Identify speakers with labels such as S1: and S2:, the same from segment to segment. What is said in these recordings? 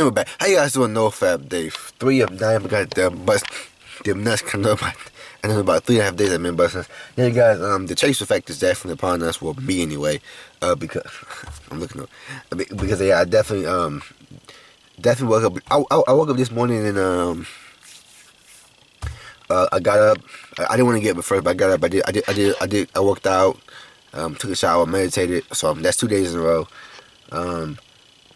S1: we're back. How you guys doing? NoFap day 3 of 9. We got them bust them nuts coming up. And then about 3.5 days I've been busting. Yeah, you guys. The chase effect is definitely upon us. Well, me anyway. Because I'm looking up. Because yeah, I definitely woke up. I woke up this morning and I got up. I didn't want to get up at first, but I got up. I worked out. Took a shower, meditated. So that's 2 days in a row.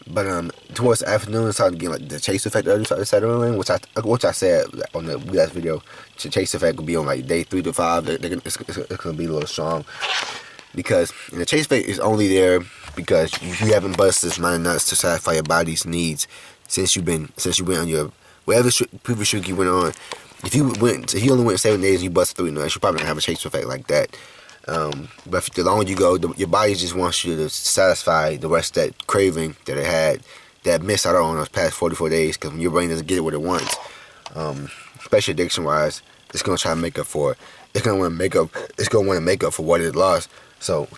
S1: But towards the afternoon, I started getting like the chase effect early started settling in, which I said on the last video. The chase effect will be on like day 3 to 5. It's gonna be a little strong because the chase effect is only there because you haven't busted this amount of nuts to satisfy your body's needs since you went on your whatever previous streak you went on. If you only went 7 days and you busted 3 nuts, you probably don't have a chase effect like that. But the longer you go, your body just wants you to satisfy the rest of that craving that it had, that missed out on those past 44 days. Because when your brain doesn't get it what it wants, especially addiction-wise, it's gonna try to make up for it. It's gonna want to make up for what it lost. So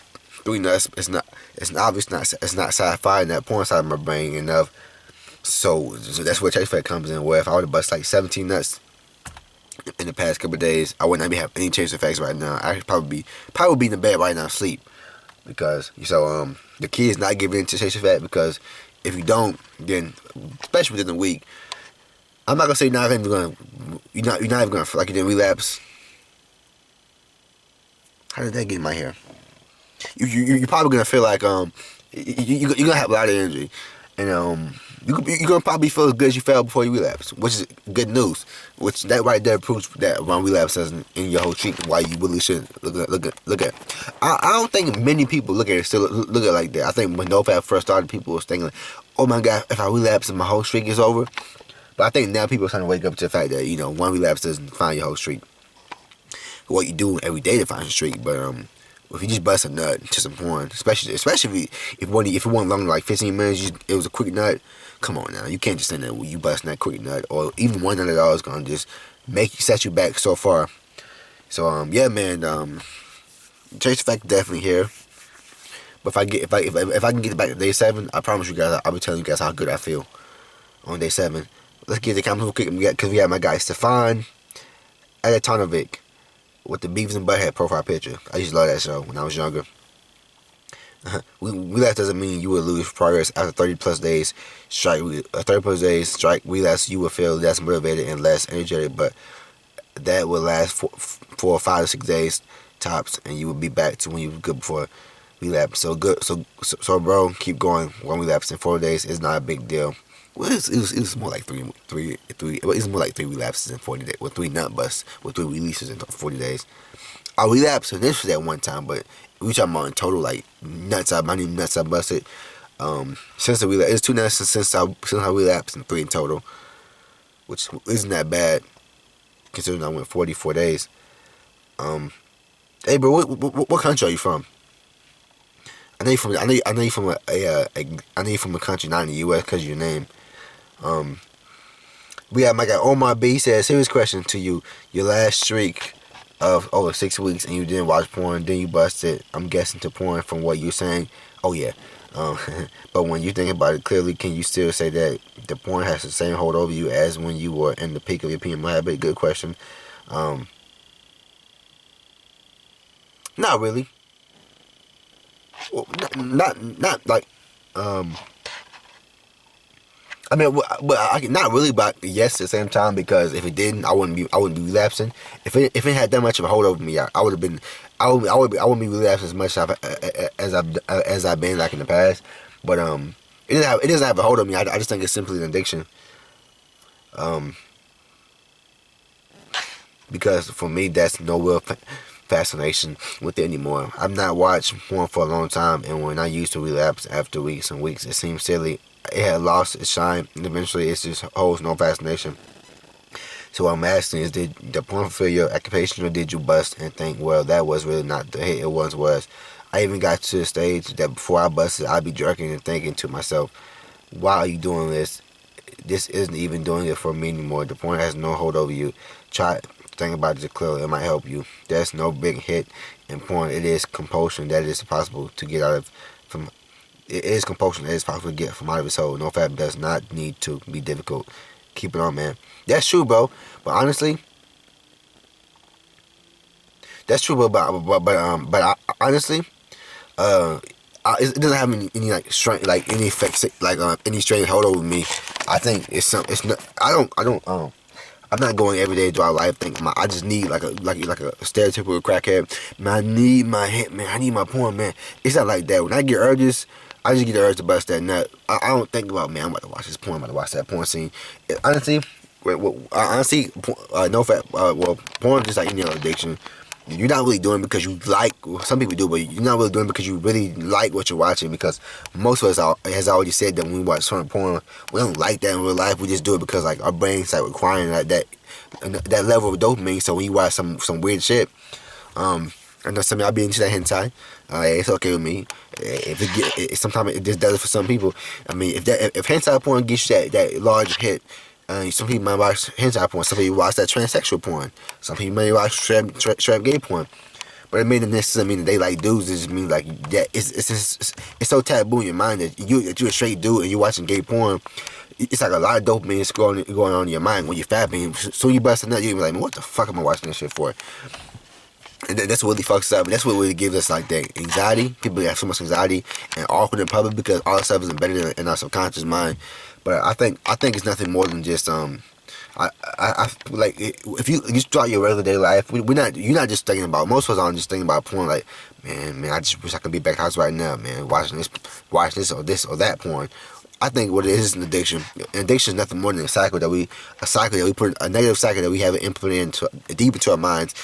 S1: 3 nuts, it's not satisfying that porn side of my brain enough. So that's where chase effect comes in. Where if I would have busted like 17 nuts in the past couple of days, I would not be having any chase effects right now. I should probably be in the bed right now asleep. Because the key is not giving in to chase effect, because if you don't, then especially within a week, I'm not gonna say you're not even gonna feel like you didn't relapse. How did that get in my hair? You're probably gonna feel like you're gonna have a lot of energy, and you're gonna probably feel as good as you felt before you relapse, which is good news. Which that right there proves that one relapse doesn't in your whole streak. Why you really should look at. I don't think many people look at it like that. I think when NoFap first started, people was thinking, "Oh my God, if I relapse and my whole streak is over." But I think now people are trying to wake up to the fact that one relapse doesn't define your whole streak. What you do every day defines your streak, but if you just bust a nut to some porn, especially if it wasn't longer than like 15 minutes, it was a quick nut. Come on now, you can't just stand there when you busting that quick nut, or even $100 is gonna just set you back so far. So yeah, man, chase effect definitely here. But if I can get back to day 7, I promise you guys, I'll be telling you guys how good I feel on day 7. Let's get the comments quick because we got my guy Stefan Adatonovic with the Beavis and Butthead profile picture. I used to love that show when I was younger. Relapse doesn't mean you will lose progress after 30 plus days strike. Relapse, you will feel less motivated and less energetic, but that will last for 5 to 6 days tops, and you will be back to when you were good before relapse. So good, so bro, keep going. 1 relapse in 4 days is not a big deal. Well, it was more like three. It's more like 3 relapses in 40 days, with 3 nut busts, with 3 releases in 40 days. I relapsed initially at one time, but we talking about in total like nuts. How many nuts I busted? Since the relapse, it's 2 nuts since I relapsed, and 3 in total, which isn't that bad considering I went 44 days. Hey bro, what country are you from? I know you from a country not in the U.S. because of your name. We have my guy Omar B. He said, serious question to you. Your last streak of over 6 weeks and you didn't watch porn, then you busted, I'm guessing, to porn from what you're saying. Oh yeah. But when you think about it clearly, can you still say that the porn has the same hold over you as when you were in the peak of your PMO habit? Good question. Not really. Well, not like I mean, but not really, but yes at the same time, because if it didn't, I wouldn't be relapsing. If it had that much of a hold over me, I wouldn't be relapsing as much as I've been like in the past. But it doesn't have a hold on me. I just think it's simply an addiction. Because for me, that's no real fascination with it anymore. I've not watched porn for a long time, and when I used to relapse after weeks and weeks, it seemed silly. It had lost its shine, and eventually it just holds no fascination. So what I'm asking is, did the porn fulfill your occupation, or did you bust and think, well, that was really not the hit it once was? I even got to the stage that before I busted, I'd be jerking and thinking to myself, why are you doing this? This isn't even doing it for me anymore. The porn has no hold over you. Try think about it clearly. It might help you. There's no big hit in porn. It is compulsion that is possible to get out of from it is compulsion. It is possible to get from out of his hole. NoFap does not need to be difficult. Keep it on, man. That's true, bro. But honestly, that's true, but honestly, it doesn't have any like strength, like any effects, like any strange hold over me. I think it's not. I'm not going every day through our life thinking I just need like a stereotypical crackhead. Man, I need my hit, man. I need my porn, man. It's not like that. When I get urges, I just get the urge to bust that nut. I don't think about, man, I'm about to watch this porn. I'm about to watch that porn scene. Honestly, NoFap. Well, porn is just like any other addiction. You're not really doing it because you like. Well, some people do, but you're not really doing it because you really like what you're watching. Because most of us has already said that when we watch certain porn, we don't like that in real life. We just do it because like our brains like requiring that level of dopamine. So when you watch some weird shit, I know some y'all be into that hentai. It's okay with me. Sometimes it just does it for some people. I mean, if hentai porn gets you that large hit. Some people might watch hentai porn. Some people watch that transsexual porn. Some people may watch strap gay porn. But it may not necessarily mean that they like dudes. It just means like that it's so taboo in your mind that you're a straight dude and you're watching gay porn. It's like a lot of dopamine going on in your mind when you're fapping. So you bust a nut, you're like, man, what the fuck am I watching this shit for? And that's what really fucks up. That's what really gives us like that anxiety. People have so much anxiety and awkward in public because all that stuff is embedded in our subconscious mind. But I think it's nothing more than just I like if you start your regular day life, you're not just thinking about. Most of us aren't just thinking about porn. Like man, I just wish I could be back house right now, man, watching this or that porn. I think what it is an addiction. An addiction is nothing more than a negative cycle that we have implemented deep into our minds.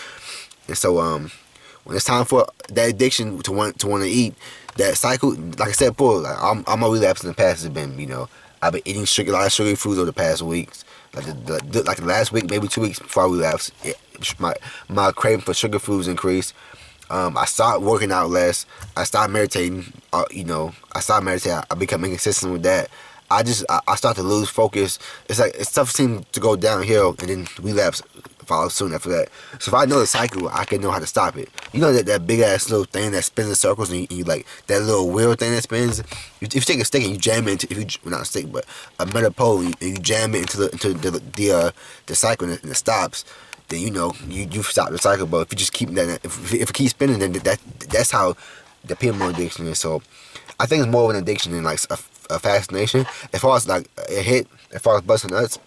S1: And so when it's time for that addiction to want to eat, that cycle, like I said before, like I'm a relapse in the past has been, I've been eating a lot of sugary foods over the past weeks. Like the last week, maybe 2 weeks before I relapsed, my craving for sugar foods increased. I started working out less. I started meditating. I become inconsistent with that. I start to lose focus. It's like stuff seems to go downhill and then relapse follow soon after that. So if I know the cycle, I can know how to stop it. You know that big ass little thing that spins in circles and you like that little wheel thing that spins. If you take a stick and you jam it into not a stick but a metal pole and you jam it into the cycle and it stops, then you stop the cycle. But if you just keep that, if it keeps spinning, then that's how the PMO addiction is. So I think it's more of an addiction than like a fascination. As far as like a hit, as far as busting nuts,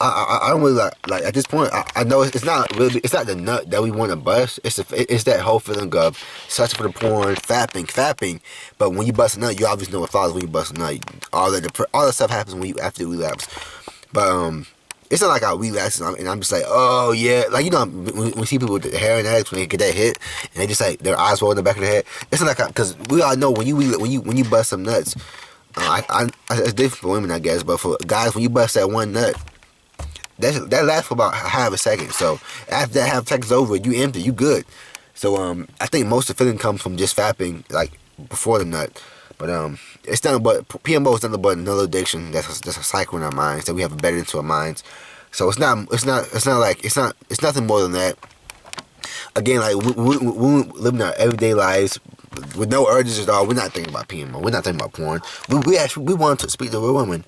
S1: I don't really like at this point. I know it's not the nut that we want to bust. It's that whole feeling of searching for the porn, fapping. But when you bust a nut, you obviously know what follows when you bust a nut. All that stuff happens when you after you relapse. But it's not like I relapse and I'm just like, oh yeah, like when we see people with the heroin addicts when they get that hit and they just like their eyes roll in the back of their head. It's not like because we all know when you bust some nuts, it's different for women I guess, but for guys when you bust that one nut. That lasts for about half a second. So after that half second's over, you empty, you good. So I think most of the feeling comes from just fapping like before the nut. But it's nothing but PMO is nothing but another addiction. That's a cycle in our minds that we have embedded into our minds. So it's nothing more than that. Again, like we living our everyday lives with no urges at all. We're not thinking about PMO. We're not thinking about porn. We want to speak to real women,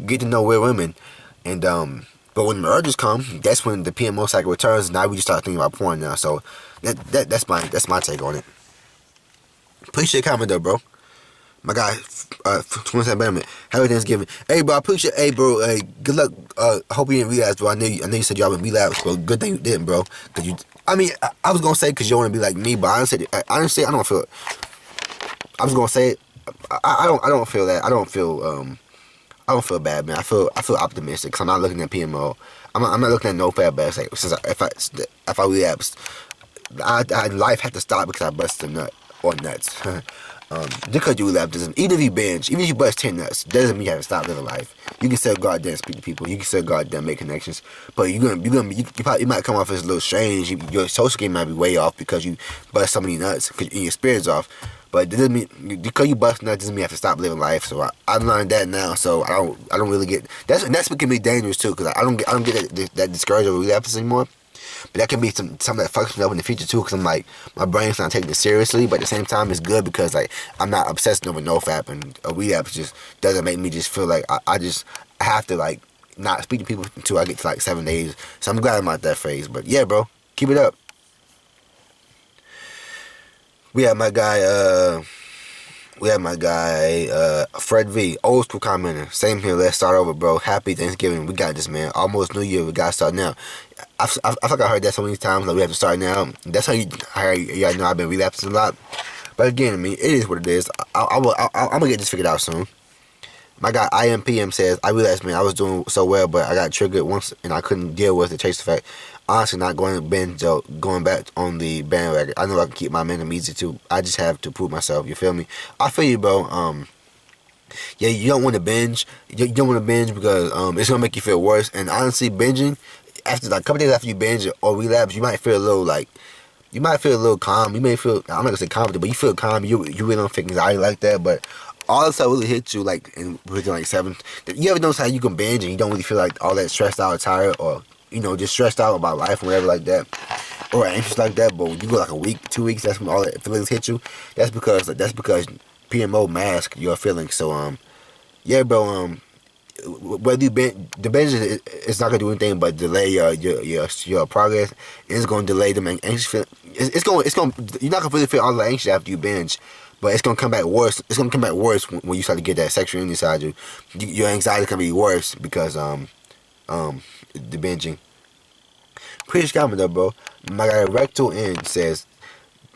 S1: get to know real women, and But when the urges come, that's when the PMO cycle returns. Now we just start thinking about porn now. So that's my take on it. Appreciate the comment though, bro. My guy, 27 Betterment. Happy Thanksgiving. Hey, bro, I appreciate. Hey, bro. Hey, good luck. I hope you didn't relapse, bro. I know you said y'all been relapse, bro. Good thing you didn't, bro. Cause I was gonna say because you don't want to be like me, but honestly, I don't feel it. I was gonna say it. I don't feel that. I don't feel bad, man. I feel optimistic because I'm not looking at PMO. I'm not looking at NoFap bad. Like, since if I relapsed, life had to stop because I busted a nut or nuts. Just because you relapse doesn't. Even if you binge, even if you bust 10 nuts, doesn't mean you have to stop living life. You can still go out there and speak to people. You can still go out there and make connections. But you might come off as a little strange. Your social game might be way off because you bust so many nuts and your spirit's off. But it doesn't mean because you bust nuts doesn't mean you have to stop living life. So I learned that now. So I don't really get that's what can be dangerous too because I don't get that discouraged over relapses anymore. But that can be something that fucks me up in the future too, because I'm like, my brain's not taking it seriously, but at the same time it's good because like I'm not obsessing over NoFap, and a relapse just doesn't make me just feel like I have to like not speak to people until I get to like 7 days. So I'm glad I'm out that phase. But yeah, bro, keep it up. We have my guy, Fred V, old school commenter. Same here. Let's start over, bro. Happy Thanksgiving. We got this, man. Almost New Year. We gotta start now. I feel like I heard that so many times. Like we have to start now. That's how you know I've been relapsing a lot. But again, I mean, it is what it is. I'm gonna get this figured out soon. My guy IMPM says, I realized, man, I was doing so well, but I got triggered once and I couldn't deal with the chase effect. Honestly, not going to binge, going back on the bandwagon. I know I can keep my momentum easy too. I just have to prove myself. You feel me? I feel you, bro. Yeah, you don't want to binge. You don't want to binge because it's gonna make you feel worse. And honestly, binging after like a couple days after you binge or relapse, you might feel a little like. You might feel a little calm. You may feel, I'm not gonna say confident, but you feel calm. You really don't feel anxiety like that. But all this stuff really hits you like within like 7. You ever notice how you can binge and you don't really feel like all that stressed out or tired or just stressed out about life or whatever like that, or anxious like that. But when you go like a week, 2 weeks, that's when all that feelings hit you. That's because PMO mask your feelings. So yeah, bro. Whether you the binge it's not gonna do anything but delay your progress. It's gonna delay them anxious feelings. It's gonna you're not gonna really feel all that anxious after you binge, but it's gonna come back worse. It's gonna come back worse when you start to get that sexual inside you. Your anxiety can be worse because the binging. Pretty comment though, bro. My guy Rectal N says,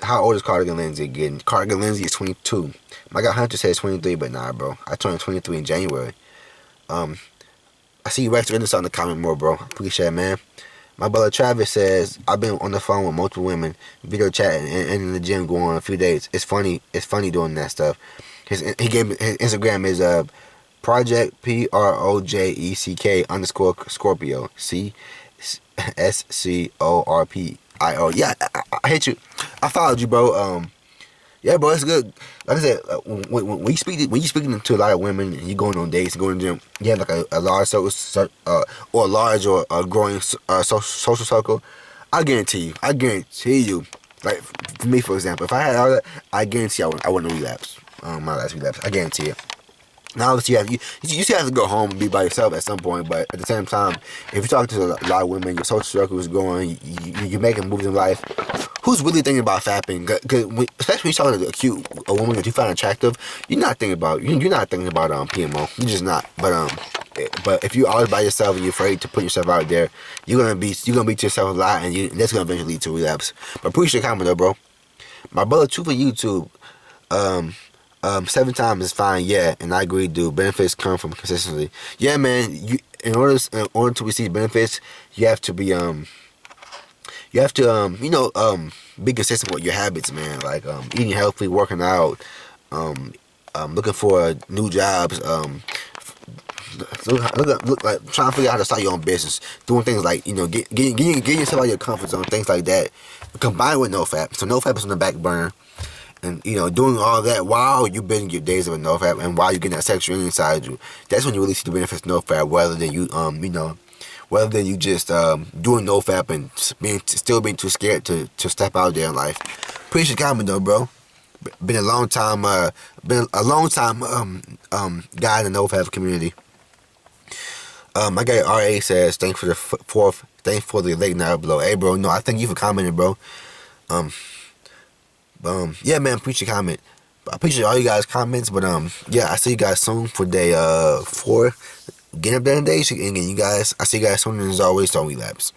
S1: how old is Cardigan Lindsay getting? Cardigan Lindsay is 22. My guy Hunter says 23, but nah, bro. I turned 23 in January. I see Rectal N starting to comment more, bro. Appreciate it, man. My brother Travis says, I've been on the phone with multiple women, video chatting, and in the gym going on a few dates. It's funny doing that stuff. His Instagram is Project PROJECK _ Scorpio CSCORPIO. Yeah, I hit you. I followed you, bro. Yeah, bro, it's good. Like I said, when you speaking to a lot of women and you going on dates and going to the gym, you have like a large or a large or a growing social circle. I guarantee you. Like for me, for example, if I had all that, I guarantee I wouldn't relapse. My last relapse, I guarantee it. Now, obviously, you still have to go home and be by yourself at some point, but at the same time, if you're talking to a lot of women, your social circle is growing, you're making moves in life, who's really thinking about fapping? Because especially when you're talking to a woman that you find attractive, you're not thinking about PMO. You're just not. But if you're always by yourself and you're afraid to put yourself out there, you're gonna beat yourself a lot, and that's gonna eventually lead to relapse. But appreciate your comment though, bro. My brother, Truth for YouTube, 7 times is fine, yeah, and I agree, dude. Benefits come from consistency. Yeah, man. In order to receive benefits, you have to be be consistent with your habits, man. Like eating healthy, working out, looking for new jobs, look like trying to figure out how to start your own business, doing things like getting yourself out of your comfort zone, things like that. Combined with NoFap, so NoFap is on the back burner. And doing all that while you're building your days of a NoFap and while you're getting that sexual inside you, that's when you really see the benefits of NoFap, rather than you just doing NoFap and still being too scared to step out there in life. Appreciate your comment though, bro. Been a long time guy in the NoFap community. My guy RA says, thanks for the late night upload. Hey, bro, no, I thank you for commenting, bro. Yeah, man, appreciate your comment. I appreciate all you guys' comments, but yeah, I see you guys soon for day 4. Get up there in days, and you guys, I see you guys soon, and as always, don't relapse.